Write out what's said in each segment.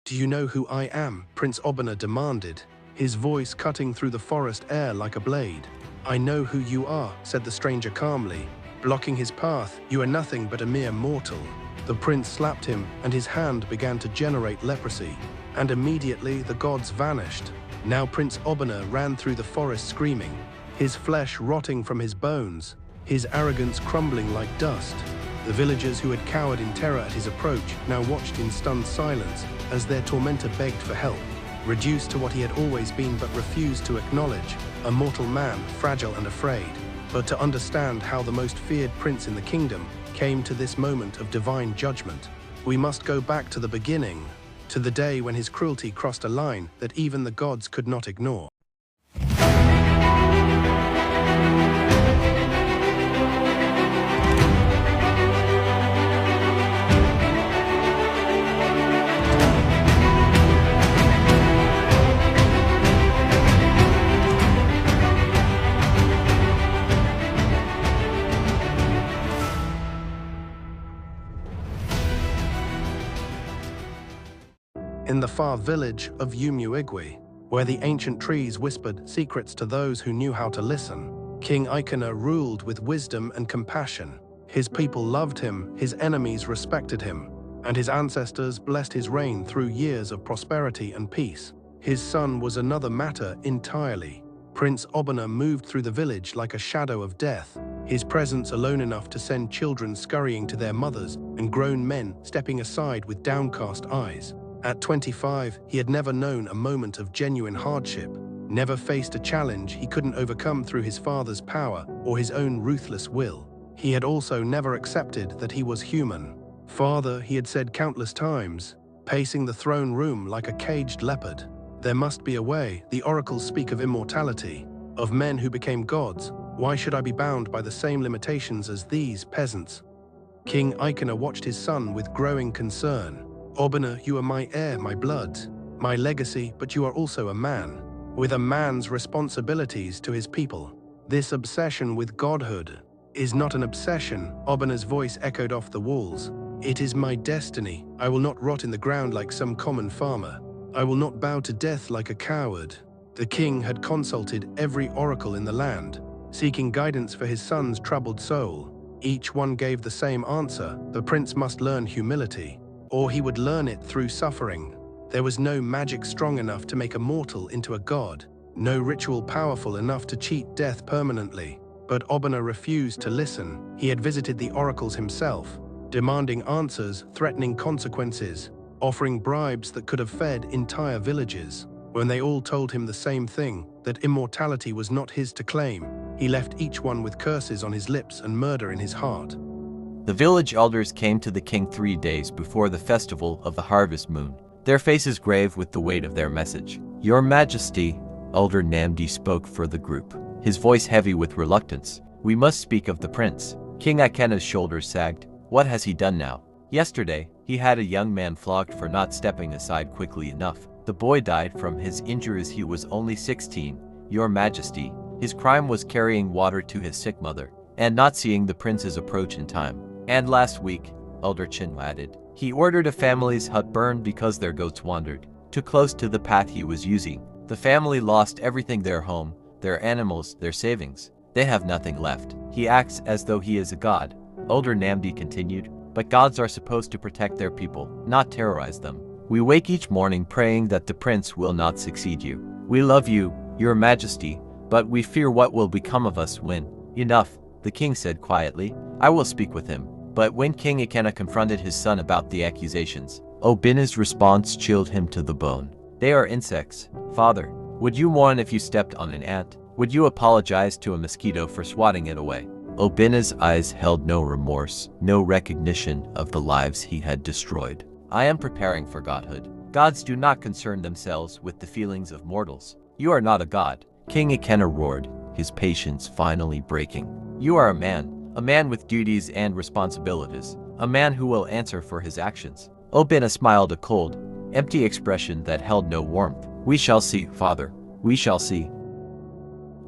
"Do you know who I am?" Prince Obinna demanded, his voice cutting through the forest air like a blade. "I know who you are," said the stranger calmly, blocking his path. "You are nothing but a mere mortal." The prince slapped him, and his hand began to generate leprosy, and immediately the gods vanished. Now Prince Obinna ran through the forest screaming, his flesh rotting from his bones, his arrogance crumbling like dust. The villagers who had cowered in terror at his approach now watched in stunned silence as their tormentor begged for help. Reduced to what he had always been but refused to acknowledge, a mortal man, fragile and afraid. But to understand how the most feared prince in the kingdom came to this moment of divine judgment, we must go back to the beginning, to the day when his cruelty crossed a line that even the gods could not ignore. In the far village of Umuigwe, where the ancient trees whispered secrets to those who knew how to listen, King Ikena ruled with wisdom and compassion. His people loved him, his enemies respected him, and his ancestors blessed his reign through years of prosperity and peace. His son was another matter entirely. Prince Obinna moved through the village like a shadow of death, his presence alone enough to send children scurrying to their mothers and grown men stepping aside with downcast eyes. At 25, he had never known a moment of genuine hardship, never faced a challenge he couldn't overcome through his father's power or his own ruthless will. He had also never accepted that he was human. "Father," he had said countless times, pacing the throne room like a caged leopard. "There must be a way. The oracles speak of immortality, of men who became gods. Why should I be bound by the same limitations as these peasants?" King Ikena watched his son with growing concern. "Obinna, you are my heir, my blood, my legacy, but you are also a man, with a man's responsibilities to his people. This obsession with godhood is not an obsession," Obinna's voice echoed off the walls. "It is my destiny. I will not rot in the ground like some common farmer. I will not bow to death like a coward." The king had consulted every oracle in the land, seeking guidance for his son's troubled soul. Each one gave the same answer: the prince must learn humility, or he would learn it through suffering. There was no magic strong enough to make a mortal into a god, no ritual powerful enough to cheat death permanently. But Obinna refused to listen. He had visited the oracles himself, demanding answers, threatening consequences, offering bribes that could have fed entire villages. When they all told him the same thing, that immortality was not his to claim, he left each one with curses on his lips and murder in his heart. The village elders came to the king 3 days before the festival of the harvest moon, their faces grave with the weight of their message. "Your Majesty," Elder Namdi spoke for the group, his voice heavy with reluctance. "We must speak of the prince." King Ikena's shoulders sagged. What has he done now? Yesterday, he had a young man flogged for not stepping aside quickly enough. The boy died from his injuries. He was only 16. "Your Majesty." His crime was carrying water to his sick mother, and not seeing the prince's approach in time. "And last week," Elder Chin added, "he ordered a family's hut burned because their goats wandered too close to the path he was using. The family lost everything: their home, their animals, their savings. They have nothing left. He acts as though he is a god," Elder Namdi continued. "But gods are supposed to protect their people, not terrorize them. We wake each morning praying that the prince will not succeed you. We love you, Your Majesty, but we fear what will become of us when—" "Enough," the king said quietly. "I will speak with him." But when King Ikena confronted his son about the accusations, Obinna's response chilled him to the bone. "They are insects, father. Would you mourn if you stepped on an ant? Would you apologize to a mosquito for swatting it away?" Obinna's eyes held no remorse, no recognition of the lives he had destroyed. "I am preparing for godhood. Gods do not concern themselves with the feelings of mortals. You are not a god," King Ikena roared, his patience finally breaking. "You are a man with duties and responsibilities, a man who will answer for his actions." Obinna smiled, a cold, empty expression that held no warmth. "We shall see, father. We shall see."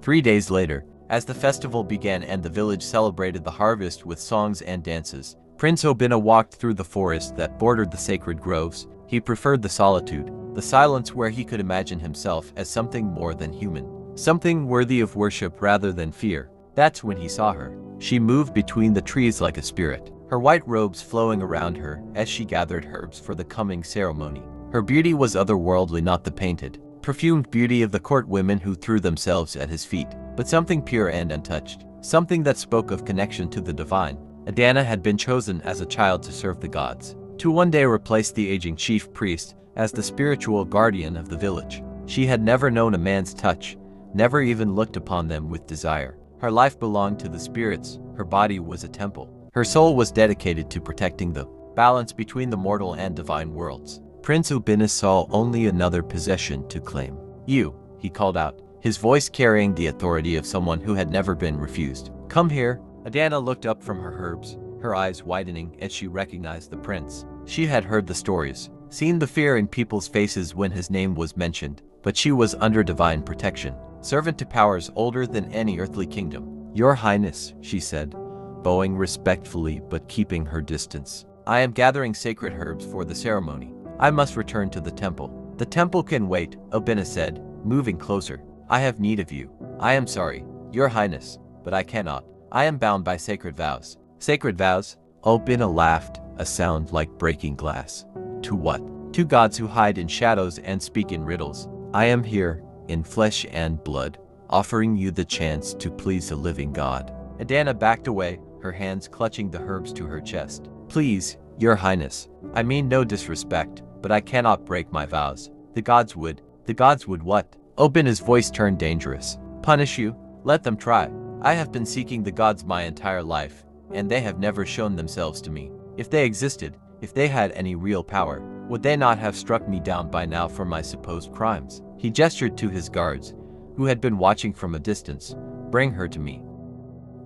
3 days later, as the festival began and the village celebrated the harvest with songs and dances, Prince Obinna walked through the forest that bordered the sacred groves, He preferred the solitude, the silence where he could imagine himself as something more than human, something worthy of worship rather than fear. That's when he saw her. She moved between the trees like a spirit, her white robes flowing around her as she gathered herbs for the coming ceremony. Her beauty was otherworldly, not the painted, perfumed beauty of the court women who threw themselves at his feet, but something pure and untouched, something that spoke of connection to the divine. Adana had been chosen as a child to serve the gods, to one day replace the aging chief priest as the spiritual guardian of the village. She had never known a man's touch, never even looked upon them with desire. Her life belonged to the spirits, her body was a temple. Her soul was dedicated to protecting the balance between the mortal and divine worlds. Prince Obinna saw only another possession to claim. "You," he called out, his voice carrying the authority of someone who had never been refused. "Come here." Adana looked up from her herbs, her eyes widening as she recognized the prince. She had heard the stories, seen the fear in people's faces when his name was mentioned, but she was under divine protection, servant to powers older than any earthly kingdom. "Your Highness," she said, bowing respectfully but keeping her distance. "I am gathering sacred herbs for the ceremony. I must return to the temple." "The temple can wait," Obinna said, moving closer. "I have need of you. I am sorry, Your Highness, but I cannot. I am bound by sacred vows." "Sacred vows?" Obinna laughed, a sound like breaking glass. "To what?" "To gods who hide in shadows and speak in riddles. I am here, in flesh and blood, offering you the chance to please a living god." Adana backed away, her hands clutching the herbs to her chest. "Please, Your Highness, I mean no disrespect, but I cannot break my vows. The gods would." "The gods would what?" Obinna's voice turned dangerous. "Punish you? Let them try. I have been seeking the gods my entire life, and they have never shown themselves to me. If they existed, if they had any real power, would they not have struck me down by now for my supposed crimes?" He gestured to his guards, who had been watching from a distance. "Bring her to me."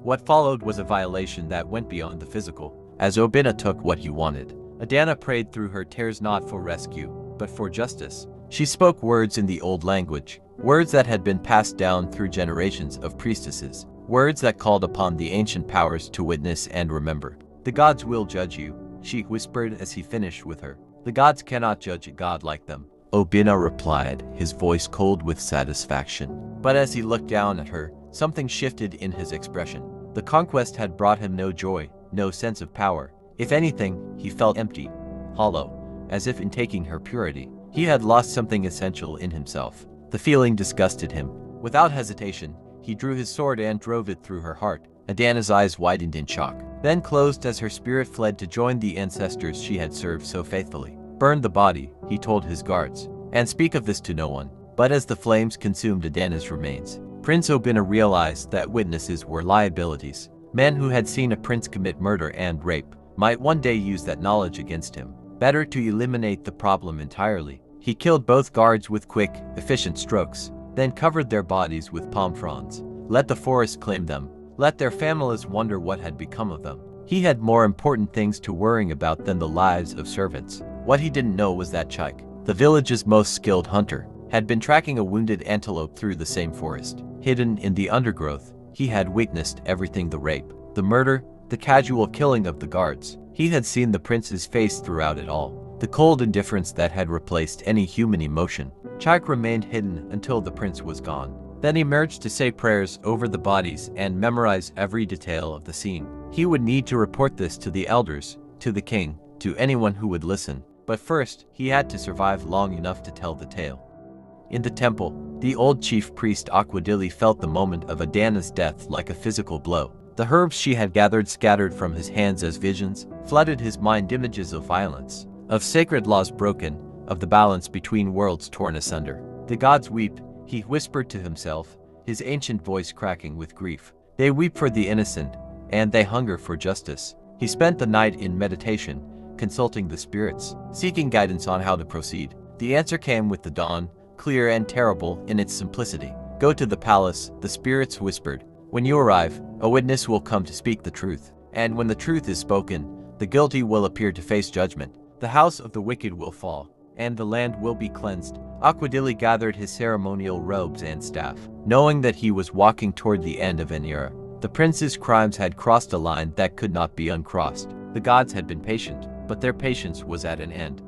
What followed was a violation that went beyond the physical, as Obinna took what he wanted. Adana prayed through her tears not for rescue, but for justice. She spoke words in the old language, words that had been passed down through generations of priestesses, words that called upon the ancient powers to witness and remember. "The gods will judge you," she whispered as he finished with her. "The gods cannot judge a god like them," Obinna replied, his voice cold with satisfaction. But as he looked down at her, something shifted in his expression. The conquest had brought him no joy, no sense of power. If anything, he felt empty, hollow, as if in taking her purity, he had lost something essential in himself. The feeling disgusted him. Without hesitation, he drew his sword and drove it through her heart. Adana's eyes widened in shock, then closed as her spirit fled to join the ancestors she had served so faithfully. "Burn the body," he told his guards, "and speak of this to no one." But as the flames consumed Adana's remains, Prince Obinna realized that witnesses were liabilities. Men who had seen a prince commit murder and rape might one day use that knowledge against him. Better to eliminate the problem entirely. He killed both guards with quick, efficient strokes, then covered their bodies with palm fronds. Let the forest claim them. Let their families wonder what had become of them. He had more important things to worry about than the lives of servants. What he didn't know was that Chike, the village's most skilled hunter, had been tracking a wounded antelope through the same forest. Hidden in the undergrowth, he had witnessed everything: the rape, the murder, the casual killing of the guards. He had seen the prince's face throughout it all, the cold indifference that had replaced any human emotion. Chike remained hidden until the prince was gone. Then emerged to say prayers over the bodies and memorize every detail of the scene. He would need to report this to the elders, to the king, to anyone who would listen. But first, he had to survive long enough to tell the tale. In the temple, the old chief priest Aquadili felt the moment of Adana's death like a physical blow. The herbs she had gathered scattered from his hands as visions, flooded his mind images of violence, of sacred laws broken, of the balance between worlds torn asunder. "The gods weep," he whispered to himself, his ancient voice cracking with grief. "They weep for the innocent, and they hunger for justice." He spent the night in meditation, consulting the spirits, seeking guidance on how to proceed. The answer came with the dawn, clear and terrible in its simplicity. "Go to the palace," the spirits whispered. "When you arrive, a witness will come to speak the truth. And when the truth is spoken, the guilty will appear to face judgment. The house of the wicked will fall, and the land will be cleansed." Aquadili gathered his ceremonial robes and staff, knowing that he was walking toward the end of an era. The prince's crimes had crossed a line that could not be uncrossed. The gods had been patient, but their patience was at an end.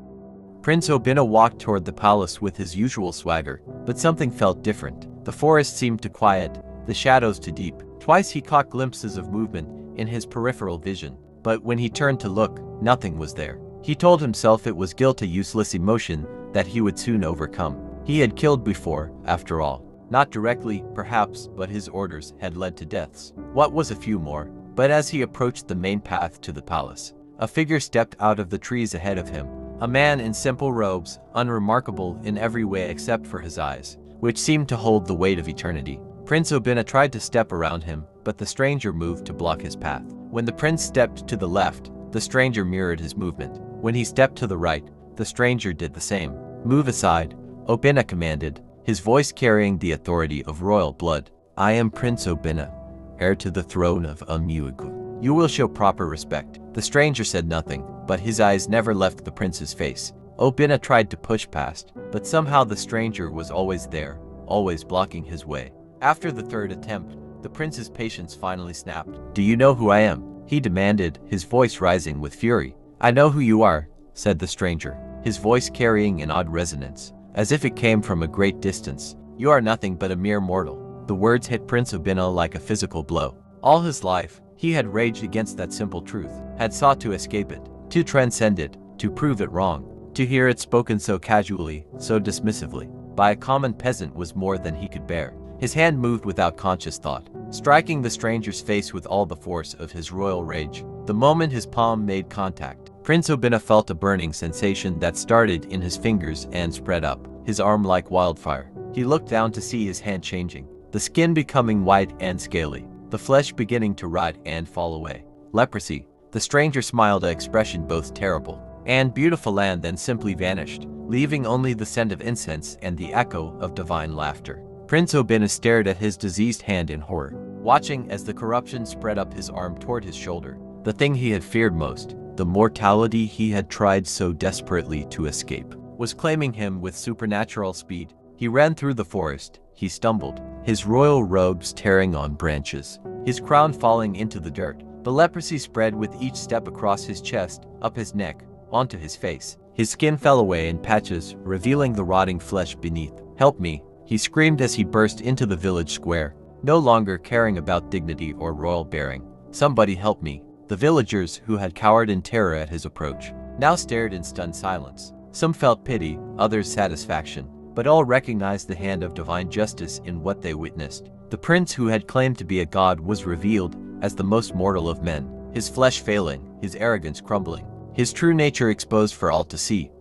Prince Obinna walked toward the palace with his usual swagger, but something felt different. The forest seemed to quiet, the shadows to deep. Twice he caught glimpses of movement in his peripheral vision, but when he turned to look, nothing was there. He told himself it was guilt, a useless emotion that he would soon overcome. He had killed before, after all. Not directly, perhaps, but his orders had led to deaths. What was a few more? But as he approached the main path to the palace, a figure stepped out of the trees ahead of him. A man in simple robes, unremarkable in every way except for his eyes, which seemed to hold the weight of eternity. Prince Obinna tried to step around him, but the stranger moved to block his path. When the prince stepped to the left, the stranger mirrored his movement. When he stepped to the right, the stranger did the same. "Move aside," Obinna commanded, his voice carrying the authority of royal blood. "I am Prince Obinna, heir to the throne of Umuigwe. You will show proper respect." The stranger said nothing, but his eyes never left the prince's face. Obinna tried to push past, but somehow the stranger was always there, always blocking his way. After the third attempt, the prince's patience finally snapped. "Do you know who I am?" he demanded, his voice rising with fury. "I know who you are," said the stranger, his voice carrying an odd resonance, as if it came from a great distance. "You are nothing but a mere mortal." The words hit Prince Obinna like a physical blow. All his life, he had raged against that simple truth, had sought to escape it, to transcend it, to prove it wrong. To hear it spoken so casually, so dismissively, by a common peasant was more than he could bear. His hand moved without conscious thought, striking the stranger's face with all the force of his royal rage. The moment his palm made contact, Prince Obinna felt a burning sensation that started in his fingers and spread up his arm like wildfire. He looked down to see his hand changing, the skin becoming white and scaly, the flesh beginning to rot and fall away. Leprosy. The stranger smiled, an expression both terrible and beautiful, and then simply vanished, leaving only the scent of incense and the echo of divine laughter. Prince Obinna stared at his diseased hand in horror, watching as the corruption spread up his arm toward his shoulder. The thing he had feared most, the mortality he had tried so desperately to escape, was claiming him with supernatural speed. He ran through the forest. He stumbled, his royal robes tearing on branches, his crown falling into the dirt. The leprosy spread with each step across his chest, up his neck, onto his face. His skin fell away in patches, revealing the rotting flesh beneath. "Help me," he screamed as he burst into the village square, no longer caring about dignity or royal bearing. "Somebody help me." The villagers, who had cowered in terror at his approach, now stared in stunned silence. Some felt pity, others satisfaction, but all recognized the hand of divine justice in what they witnessed. The prince who had claimed to be a god was revealed as the most mortal of men, his flesh failing, his arrogance crumbling, his true nature exposed for all to see.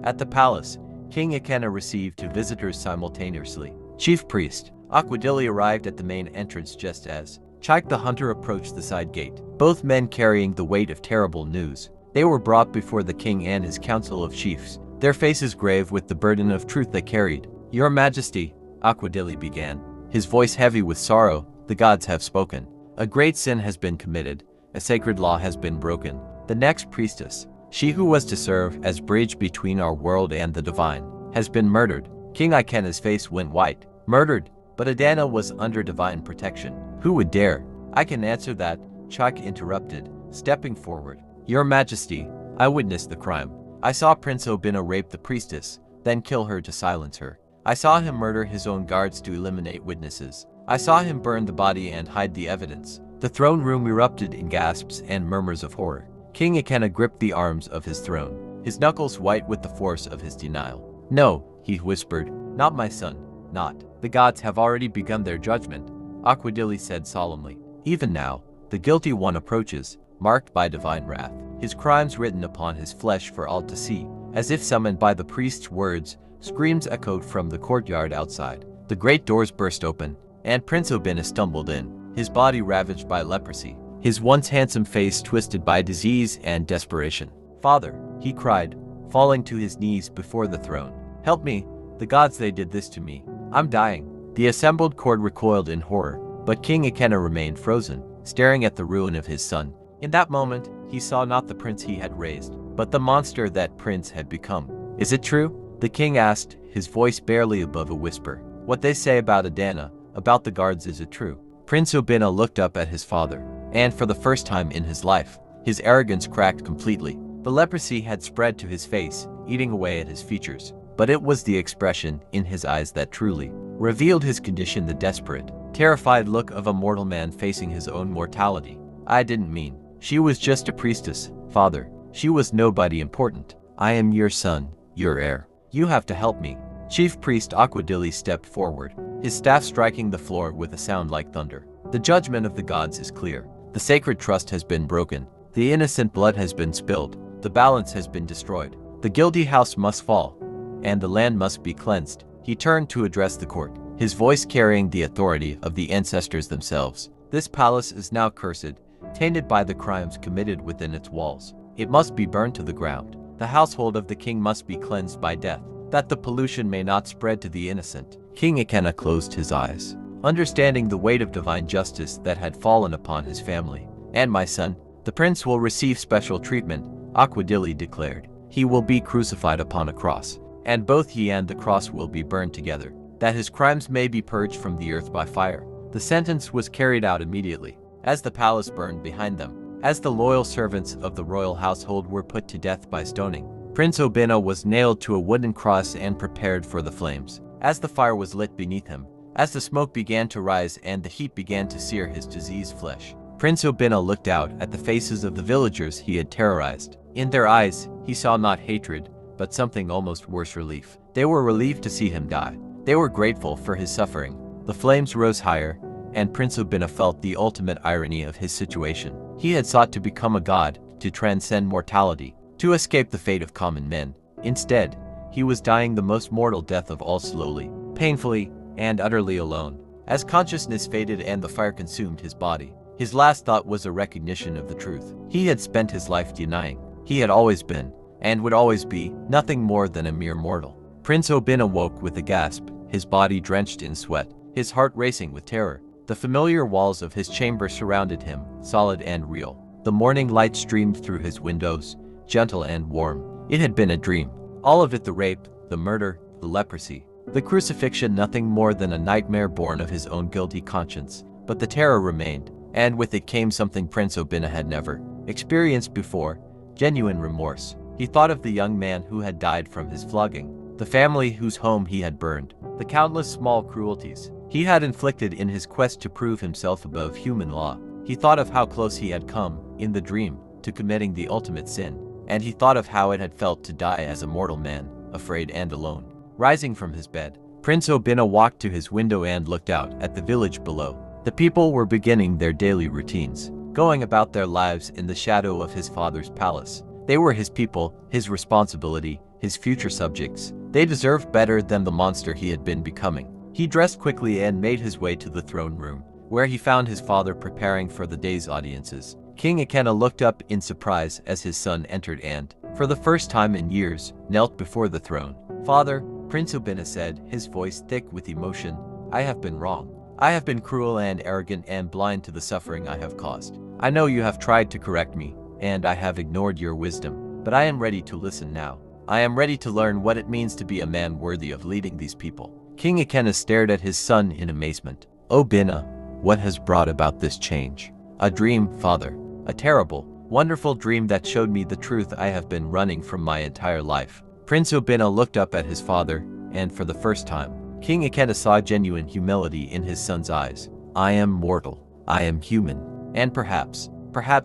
At the palace, King Ikenna received two visitors simultaneously. Chief Priest Aquadili arrived at the main entrance just as Chike the hunter approached the side gate, both men carrying the weight of terrible news. They were brought before the king and his council of chiefs, their faces grave with the burden of truth they carried. "Your Majesty," Aquadili began, his voice heavy with sorrow, "the gods have spoken. A great sin has been committed, a sacred law has been broken. The next priestess, she who was to serve as bridge between our world and the divine, has been murdered." King Ikenna's face went white. "Murdered? But Adana was under divine protection. Who would dare?" "I can answer that," Chike interrupted, stepping forward. "Your Majesty, I witnessed the crime. I saw Prince Obinna rape the priestess, then kill her to silence her. I saw him murder his own guards to eliminate witnesses. I saw him burn the body and hide the evidence." The throne room erupted in gasps and murmurs of horror. King Ikenna gripped the arms of his throne, his knuckles white with the force of his denial. "No," he whispered, "not my son, not. The gods have already begun their judgment," Aquadili said solemnly. "Even now, the guilty one approaches, marked by divine wrath, his crimes written upon his flesh for all to see." As if summoned by the priest's words, screams echoed from the courtyard outside. The great doors burst open, and Prince Obinna stumbled in, his body ravaged by leprosy, his once handsome face twisted by disease and desperation. "Father," he cried, falling to his knees before the throne. "Help me, the gods, they did this to me. I'm dying." The assembled court recoiled in horror, but King Ikenna remained frozen, staring at the ruin of his son. In that moment, he saw not the prince he had raised, but the monster that prince had become. "Is it true?" the king asked, his voice barely above a whisper. "What they say about Adana, about the guards, is it true?" Prince Obinna looked up at his father, and for the first time in his life, his arrogance cracked completely. The leprosy had spread to his face, eating away at his features. But it was the expression in his eyes that truly revealed his condition, the desperate, terrified look of a mortal man facing his own mortality. I didn't mean. She was just a priestess, Father. She was nobody important. I am your son, your heir. You have to help me. Chief Priest Aquadili stepped forward, his staff striking the floor with a sound like thunder. The judgment of the gods is clear. The sacred trust has been broken. The innocent blood has been spilled. The balance has been destroyed. The guilty house must fall, and the land must be cleansed. He turned to address the court, his voice carrying the authority of the ancestors themselves. This palace is now cursed, tainted by the crimes committed within its walls. It must be burned to the ground. The household of the king must be cleansed by death, that the pollution may not spread to the innocent. King Ikenna closed his eyes, understanding the weight of divine justice that had fallen upon his family. And my son, the prince will receive special treatment, Aquadili declared. He will be crucified upon a cross, and both he and the cross will be burned together, that his crimes may be purged from the earth by fire. The sentence was carried out immediately, as the palace burned behind them, as the loyal servants of the royal household were put to death by stoning. Prince Obinna was nailed to a wooden cross and prepared for the flames. As the fire was lit beneath him, as the smoke began to rise and the heat began to sear his diseased flesh, Prince Obinna looked out at the faces of the villagers he had terrorized. In their eyes, he saw not hatred, but something almost worse, relief. They were relieved to see him die. They were grateful for his suffering. The flames rose higher, and Prince Obinna felt the ultimate irony of his situation. He had sought to become a god, to transcend mortality, to escape the fate of common men. Instead, he was dying the most mortal death of all, slowly, painfully, and utterly alone. As consciousness faded and the fire consumed his body, his last thought was a recognition of the truth. He had spent his life denying. He had always been, and would always be, nothing more than a mere mortal. Prince Obinna woke with a gasp, his body drenched in sweat, his heart racing with terror. The familiar walls of his chamber surrounded him, solid and real. The morning light streamed through his windows, gentle and warm. It had been a dream. All of it, the rape, the murder, the leprosy, the crucifixion, nothing more than a nightmare born of his own guilty conscience. But the terror remained, and with it came something Prince Obinna had never experienced before, genuine remorse. He thought of the young man who had died from his flogging, the family whose home he had burned, the countless small cruelties he had inflicted in his quest to prove himself above human law. He thought of how close he had come, in the dream, to committing the ultimate sin, and he thought of how it had felt to die as a mortal man, afraid and alone. Rising from his bed, Prince Obinna walked to his window and looked out at the village below. The people were beginning their daily routines, going about their lives in the shadow of his father's palace. They were his people, his responsibility, his future subjects. They deserved better than the monster he had been becoming. He dressed quickly and made his way to the throne room, where he found his father preparing for the day's audiences. King Ikenna looked up in surprise as his son entered and, for the first time in years, knelt before the throne. "Father," Prince Obinna said, his voice thick with emotion, "I have been wrong. I have been cruel and arrogant and blind to the suffering I have caused. I know you have tried to correct me, and I have ignored your wisdom, but I am ready to listen now. I am ready to learn what it means to be a man worthy of leading these people." King Ikenna stared at his son in amazement. "Obinna, what has brought about this change?" "A dream, father. A terrible, wonderful dream that showed me the truth I have been running from my entire life." Prince Obinna looked up at his father, and for the first time, King Ikenna saw genuine humility in his son's eyes. "I am mortal. I am human. And perhaps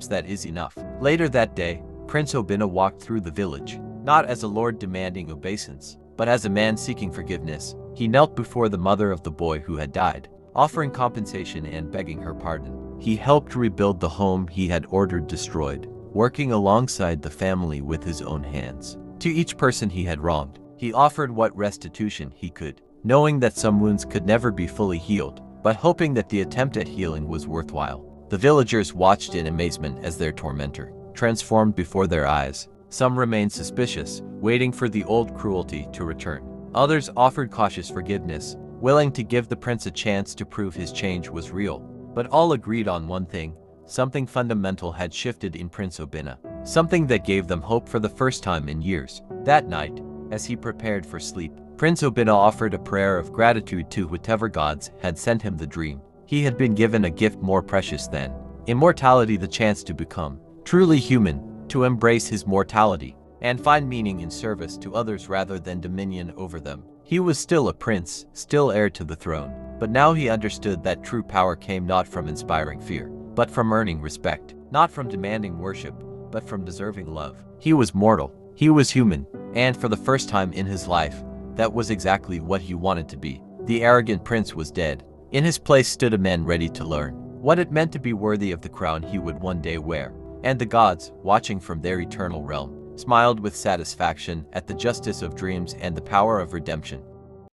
that is enough." Later that day, Prince Obinna walked through the village, not as a lord demanding obeisance, but as a man seeking forgiveness. He knelt before the mother of the boy who had died, offering compensation and begging her pardon. He helped rebuild the home he had ordered destroyed, working alongside the family with his own hands. To each person he had wronged, he offered what restitution he could, knowing that some wounds could never be fully healed, but hoping that the attempt at healing was worthwhile. The villagers watched in amazement as their tormentor transformed before their eyes. Some remained suspicious, waiting for the old cruelty to return. Others offered cautious forgiveness, willing to give the prince a chance to prove his change was real. But all agreed on one thing: something fundamental had shifted in Prince Obinna, something that gave them hope for the first time in years. That night, as he prepared for sleep, Prince Obinna offered a prayer of gratitude to whatever gods had sent him the dream. He had been given a gift more precious than immortality, the chance to become truly human, to embrace his mortality, and find meaning in service to others rather than dominion over them. He was still a prince, still heir to the throne, but now he understood that true power came not from inspiring fear, but from earning respect, not from demanding worship, but from deserving love. He was mortal, he was human, and for the first time in his life, that was exactly what he wanted to be. The arrogant prince was dead. In his place stood a man ready to learn what it meant to be worthy of the crown he would one day wear. And the gods, watching from their eternal realm, smiled with satisfaction at the justice of dreams and the power of redemption.